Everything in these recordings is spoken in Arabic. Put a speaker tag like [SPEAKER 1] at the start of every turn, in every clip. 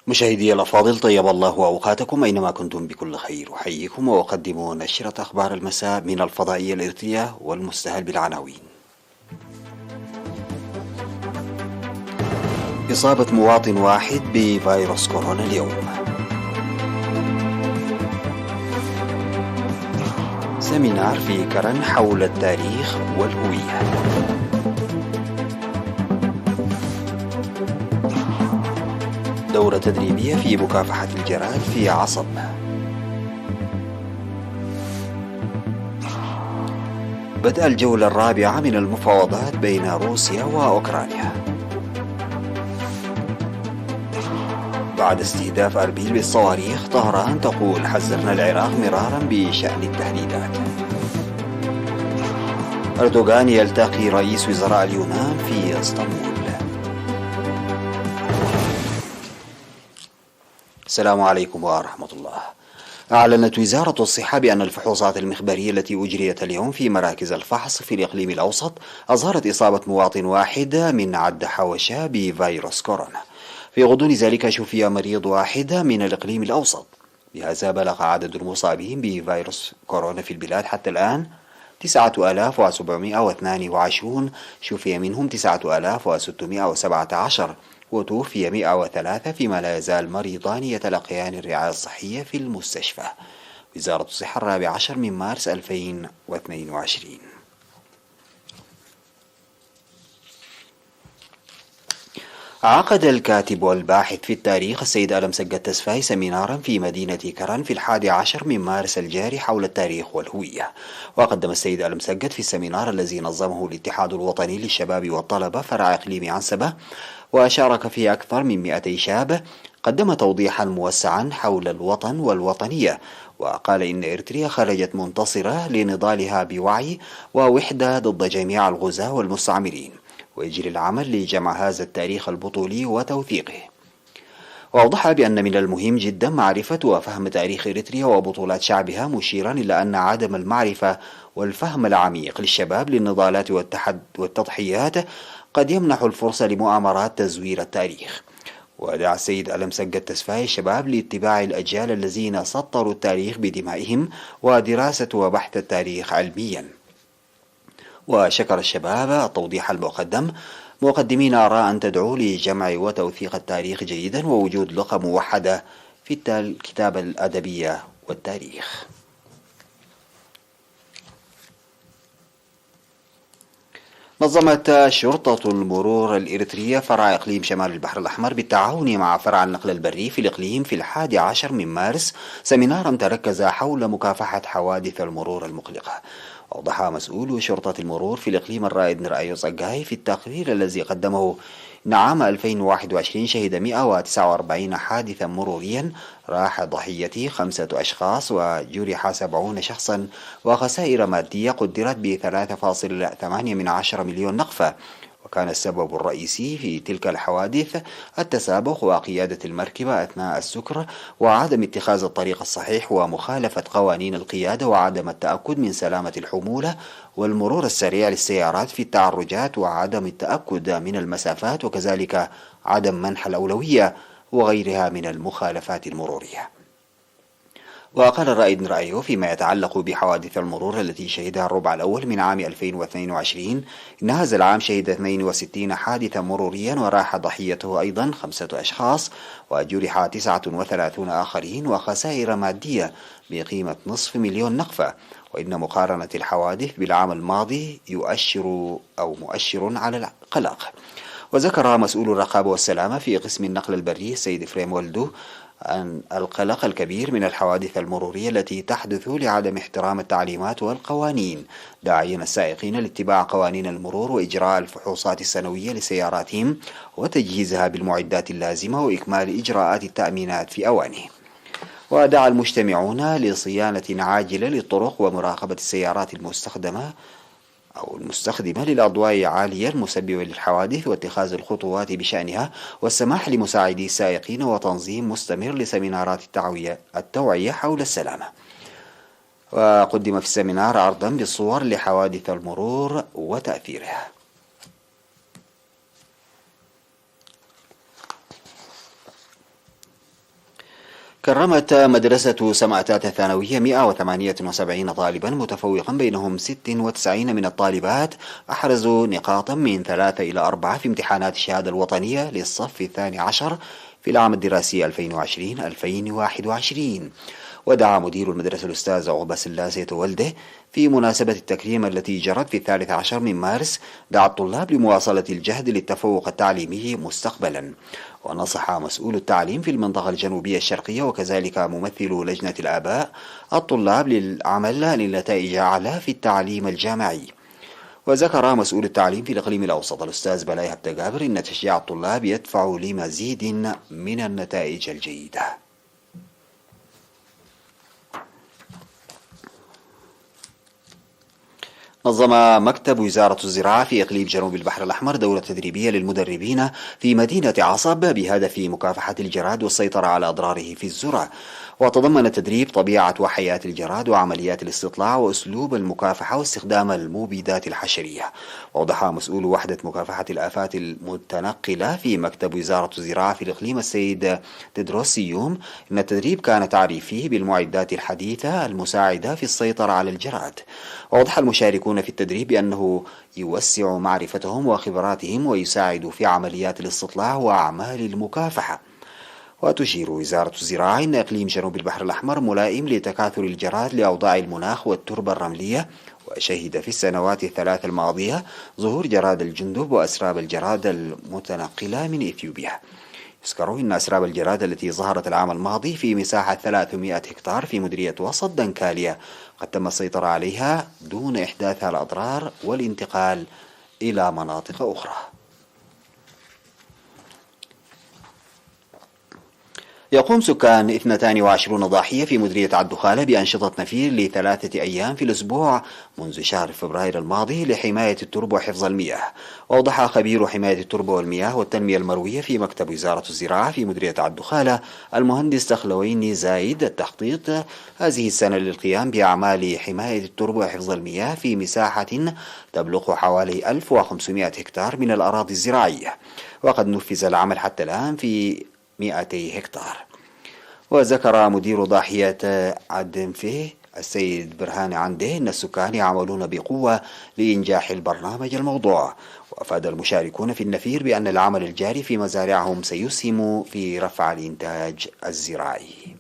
[SPEAKER 1] مشاهدي الأفاضل، طيب الله أوقاتكم أينما كنتم بكل خير. أحييكم وأقدم نشرة أخبار المساء من الفضائية الإرثية والمستهل بالعناوين. إصابة مواطن واحد بفيروس كورونا اليوم. سيمينار في كرن حول التاريخ والهوية. دورة تدريبية في مكافحة الجراد في عصب. بدأ الجولة الرابعة من المفاوضات بين روسيا وأوكرانيا. بعد استهداف أربيل بالصواريخ، طهران تقول حذرنا العراق مرارا بشأن التهديدات. أردوغان يلتقي رئيس وزراء اليونان في اسطنبول. السلام عليكم ورحمة الله. أعلنت وزارة الصحة بأن الفحوصات المخبرية التي أجريت اليوم في مراكز الفحص في الإقليم الأوسط أظهرت إصابة مواطن واحد من عد حوشة بفيروس كورونا. في غضون ذلك شفي مريض واحد من الإقليم الأوسط. بهذا بلغ عدد المصابين بفيروس كورونا في البلاد حتى الآن 9722، شفي منهم 9617 وتوفي 103، فيما لا يزال مريضان يتلقيان الرعاية الصحية في المستشفى. وزارة الصحة 14 من مارس 2022. عقد الكاتب والباحث في التاريخ السيد ألم سقة تسفاي سمينارا في مدينة كرن في 11 من مارس الجاري حول التاريخ والهوية. وقدم السيد ألم سقة في السمينار الذي نظمه الاتحاد الوطني للشباب والطلبة فرع إقليم عنسبة، وشارك فيه أكثر من 200 شاب، قدم توضيحا موسعا حول الوطن والوطنية، وقال إن إريتريا خرجت منتصرة لنضالها بوعي ووحدة ضد جميع الغزاة والمستعمرين، ويجري العمل لجمع هذا التاريخ البطولي وتوثيقه. وأوضح بأن من المهم جدا معرفة وفهم تاريخ إريتريا وبطولات شعبها، مشيرا إلى أن عدم المعرفة والفهم العميق للشباب للنضالات والتضحيات قد يمنح الفرصة لمؤامرات تزوير التاريخ. ودعا السيد ألم سقة تسفاي الشباب لاتباع الأجيال الذين سطروا التاريخ بدمائهم ودراسة وبحث التاريخ علميا. وشكر الشباب التوضيح المقدم، مقدمين آراء تدعو لجمع وتوثيق التاريخ جيدا ووجود لغة موحدة في الكتابة الأدبية والتاريخ. نظمت شرطة المرور الإريترية فرع إقليم شمال البحر الأحمر بالتعاون مع فرع النقل البري في الإقليم في 11 من مارس سمينارا تركز حول مكافحة حوادث المرور المقلقة. أوضح مسؤول شرطة المرور في الإقليم الرائد نرأيو صقاي في التقرير الذي قدمه إن عام 2021 شهد 149 حادثا مروريا راح ضحيته 5 أشخاص وجرح 70 شخصا، وخسائر مادية قدرت ب 3.8 مليون نقفة. وكان السبب الرئيسي في تلك الحوادث التسابق وقيادة المركبة أثناء السكر وعدم اتخاذ الطريق الصحيح ومخالفة قوانين القيادة وعدم التأكد من سلامة الحمولة والمرور السريع للسيارات في التعرجات وعدم التأكد من المسافات، وكذلك عدم منح الأولوية وغيرها من المخالفات المرورية. وقال الرائد رأيه فيما يتعلق بحوادث المرور التي شهدها الربع الأول من عام 2022 إن هذا العام شهد 62 حادثا مروريا وراح ضحيته أيضا 5 أشخاص وجرح 39 آخرين، وخسائر مادية بقيمة 500,000 نقفة. وإن مقارنة الحوادث بالعام الماضي مؤشر على القلق. وذكر مسؤول الرقابة والسلامة في قسم النقل البري السيد فريم ولدو عن القلق الكبير من الحوادث المرورية التي تحدث لعدم احترام التعليمات والقوانين، داعيا السائقين لاتباع قوانين المرور وإجراء الفحوصات السنوية لسياراتهم وتجهيزها بالمعدات اللازمة وإكمال إجراءات التأمينات في أوانه. ودعا المجتمعون لصيانة عاجلة للطرق ومراقبة السيارات المستخدمة للأضواء عالية المسببة للحوادث واتخاذ الخطوات بشأنها، والسماح لمساعدي السائقين وتنظيم مستمر لسمينارات التوعية حول السلامة. وقدم في السمينار عرضا بالصور لحوادث المرور وتأثيرها. كرمت مدرسة سمعتات الثانوية 178 طالبا متفوقا بينهم 96 من الطالبات أحرزوا نقاطا من 3 إلى 4 في امتحانات الشهادة الوطنية للصف الثاني عشر في العام الدراسي 2020-2021. ودعا مدير المدرسة الأستاذ عقبة سلاسة والده في مناسبة التكريم التي جرت في 13 من مارس، دعا الطلاب لمواصلة الجهد للتفوق التعليمي مستقبلا. ونصح مسؤول التعليم في المنطقة الجنوبية الشرقية وكذلك ممثل لجنة الآباء الطلاب للعمل لنتائج أعلى في التعليم الجامعي. وذكر مسؤول التعليم في الإقليم الأوسط الأستاذ بلاي هبتجابر أن تشجيع الطلاب يدفع لمزيد من النتائج الجيدة. نظم مكتب وزارة الزراعة في إقليم جنوب البحر الأحمر دورة تدريبية للمدربين في مدينة عصب بهدف مكافحة الجراد والسيطرة على أضراره في الزرع، وتضمن التدريب طبيعة وحياة الجراد وعمليات الاستطلاع وأسلوب المكافحة واستخدام المبيدات الحشرية. وأوضح مسؤول وحدة مكافحة الآفات المتنقلة في مكتب وزارة الزراعة في الإقليم السيد تدروس سيوم أن التدريب كان تعريفي بالمعدات الحديثة المساعدة في السيطرة على الجراد. وأوضح المشاركون في التدريب بأنه يوسع معرفتهم وخبراتهم ويساعد في عمليات الاستطلاع وأعمال المكافحة. وتشير وزارة الزراعة أن إقليم جنوب البحر الأحمر ملائم لتكاثر الجراد لأوضاع المناخ والتربة الرملية، وشهد في السنوات الثلاث الماضية ظهور جراد الجندب وأسراب الجراد المتنقلة من إثيوبيا. يذكر أن أسراب الجراد التي ظهرت العام الماضي في مساحة 300 هكتار في مديرية وسط دنكاليا قد تم السيطرة عليها دون إحداثها الأضرار والانتقال إلى مناطق أخرى. يقوم سكان 22 ضاحية في مديرية عدخالة بأنشطة نفير ل3 أيام في الأسبوع منذ شهر فبراير الماضي لحماية التربة وحفظ المياه. وأوضح خبير حماية التربة والمياه والتنمية المروية في مكتب وزارة الزراعة في مديرية عدخالة المهندس تخلويني زايد التخطيط هذه السنة للقيام بأعمال حماية التربة وحفظ المياه في مساحة تبلغ حوالي 1500 هكتار من الأراضي الزراعية، وقد نفذ العمل حتى الآن في 200 هكتار. وذكر مدير ضاحية عدنفيه السيد برهان عنده أن السكان يعملون بقوة لإنجاح البرنامج الموضوع. وأفاد المشاركون في النفير بأن العمل الجاري في مزارعهم سيسهم في رفع الإنتاج الزراعي.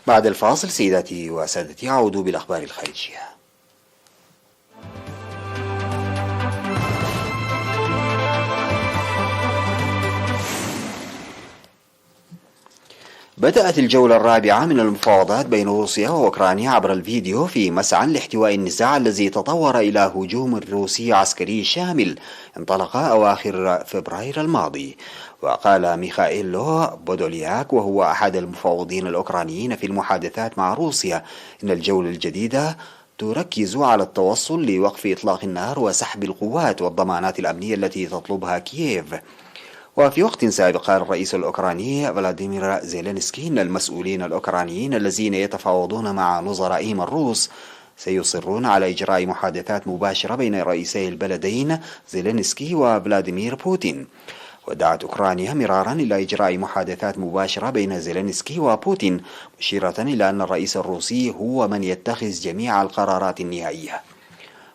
[SPEAKER 1] بعد الفاصل سيداتي وسادتي أعود بالأخبار الخارجية. بدأت الجولة الرابعة من المفاوضات بين روسيا وأوكرانيا عبر الفيديو في مسعى لاحتواء النزاع الذي تطور إلى هجوم روسي عسكري شامل انطلق أواخر فبراير الماضي. وقال ميخائيلو بودولياك وهو أحد المفاوضين الأوكرانيين في المحادثات مع روسيا إن الجولة الجديدة تركز على التوصل لوقف إطلاق النار وسحب القوات والضمانات الأمنية التي تطلبها كييف. وفي وقت سابق قال الرئيس الأوكراني فلاديمير زيلينسكي أن المسؤولين الأوكرانيين الذين يتفاوضون مع نظرائهم الروس سيصرون على إجراء محادثات مباشرة بين رئيسي البلدين زيلينسكي وفلاديمير بوتين. ودعت أوكرانيا مرارا إلى إجراء محادثات مباشرة بين زيلينسكي وبوتين، مشيرة إلى أن الرئيس الروسي هو من يتخذ جميع القرارات النهائية.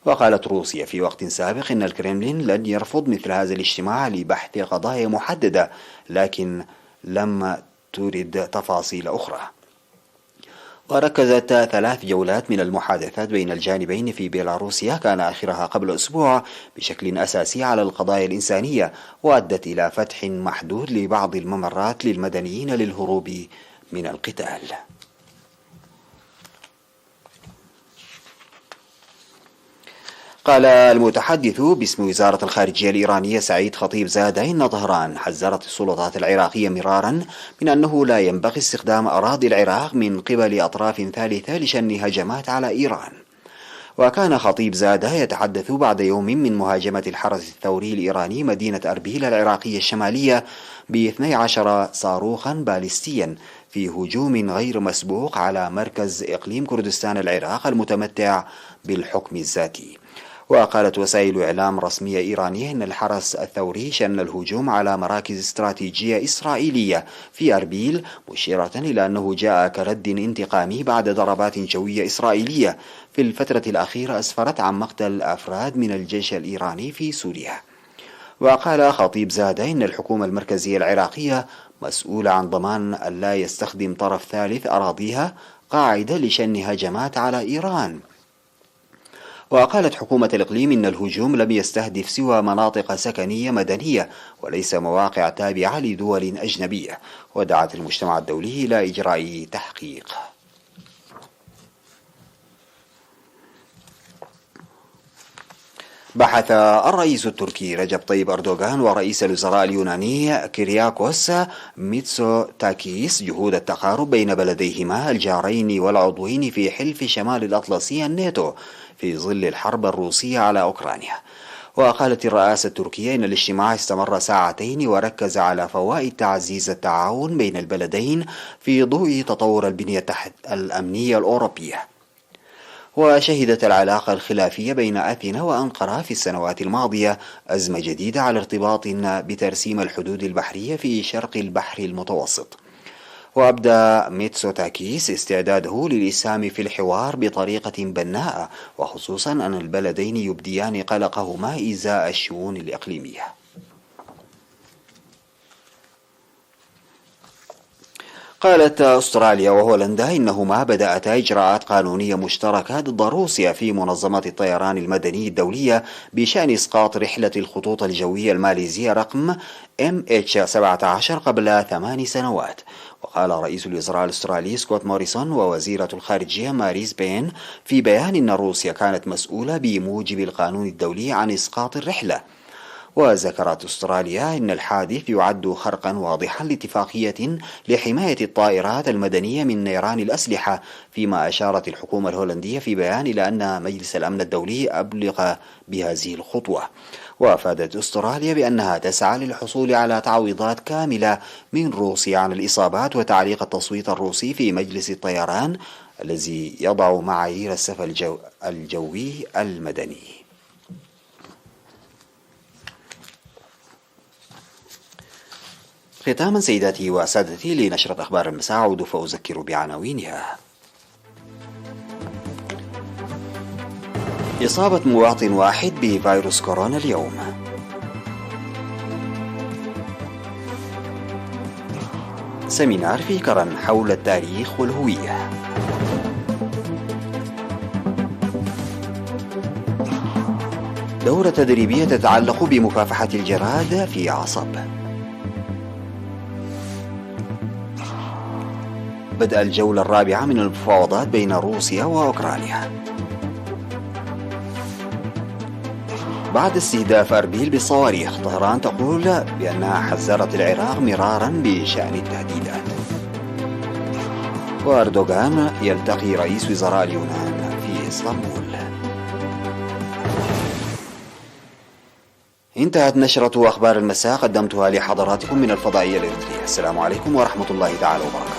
[SPEAKER 1] وقالت روسيا في وقت سابق إن الكرملين لن يرفض مثل هذا الاجتماع لبحث قضايا محددة، لكن لم ترد تفاصيل أخرى. وركزت 3 جولات من المحادثات بين الجانبين في بيلاروسيا كان آخرها قبل أسبوع بشكل أساسي على القضايا الإنسانية، وأدت إلى فتح محدود لبعض الممرات للمدنيين للهروب من القتال. قال المتحدث باسم وزارة الخارجية الإيرانية سعيد خطيب زاده إن طهران حذرت السلطات العراقية مرارا من أنه لا ينبغي استخدام أراضي العراق من قبل أطراف ثالثة لشن هجمات على إيران. وكان خطيب زاده يتحدث بعد يوم من مهاجمة الحرس الثوري الإيراني مدينة أربيل العراقية الشمالية ب12 صاروخا باليستيا في هجوم غير مسبوق على مركز إقليم كردستان العراق المتمتع بالحكم الذاتي. وقالت وسائل إعلام رسمية إيرانية أن الحرس الثوري شن الهجوم على مراكز استراتيجية إسرائيلية في أربيل، مشيرة إلى أنه جاء كرد انتقامي بعد ضربات جوية إسرائيلية في الفترة الأخيرة أسفرت عن مقتل أفراد من الجيش الإيراني في سوريا. وقال خطيب زادة إن الحكومة المركزية العراقية مسؤولة عن ضمان ألا يستخدم طرف ثالث أراضيها قاعدة لشن هجمات على إيران. وقالت حكومة الإقليم إن الهجوم لم يستهدف سوى مناطق سكنية مدنية وليس مواقع تابعة لدول أجنبية، ودعت المجتمع الدولي إلى إجراء تحقيق. بحث الرئيس التركي رجب طيب أردوغان ورئيس الوزراء اليوناني كيرياكوس ميتسوتاكيس جهود التقارب بين بلديهما الجارين والعضوين في حلف شمال الأطلسي الناتو في ظل الحرب الروسية على أوكرانيا. وقالت الرئاسة التركية إن الاجتماع استمر ساعتين وركز على فوائد تعزيز التعاون بين البلدين في ضوء تطور البنية الأمنية الأوروبية. وشهدت العلاقة الخلافية بين أثينا وأنقرة في السنوات الماضية أزمة جديدة على ارتباط بترسيم الحدود البحرية في شرق البحر المتوسط. وأبدى ميتسوتاكيس استعداده للإسهام في الحوار بطريقة بناءة، وخصوصا أن البلدين يبديان قلقهما إزاء الشؤون الإقليمية. قالت أستراليا وهولندا إنهما بدأتا إجراءات قانونية مشتركة ضد روسيا في منظمة الطيران المدني الدولية بشأن إسقاط رحلة الخطوط الجوية الماليزية رقم MH17 قبل 8 سنوات. وقال رئيس الوزراء الأسترالي سكوت موريسون ووزيرة الخارجية ماريز بين في بيان إن روسيا كانت مسؤولة بموجب القانون الدولي عن إسقاط الرحلة. وذكرت أستراليا أن الحادث يعد خرقا واضحا لاتفاقية لحماية الطائرات المدنية من نيران الأسلحة، فيما أشارت الحكومة الهولندية في بيان إلى أن مجلس الأمن الدولي أبلغ بهذه الخطوة. وأفادت أستراليا بأنها تسعى للحصول على تعويضات كاملة من روسيا عن الإصابات وتعليق التصويت الروسي في مجلس الطيران الذي يضع معايير السفر الجوي المدني. ختاما سيداتي وسادتي لنشرة أخبار المساء أعود فأذكر بعناوينها. إصابة مواطن واحد بفيروس كورونا اليوم. سيمينار في كرن حول التاريخ والهوية. دورة تدريبية تتعلق بمكافحة الجراد في عصب. بدأ الجولة الرابعة من المفاوضات بين روسيا وأوكرانيا. بعد استهداف أربيل بالصواريخ، طهران تقول بأنها حذرت العراق مرارا بشأن التهديدات. وأردوغان يلتقي رئيس وزراء اليونان في إسطنبول. انتهت نشرة أخبار المساء، قدمتها لحضراتكم من الفضائية الإريترية. السلام عليكم ورحمة الله تعالى وبركاته.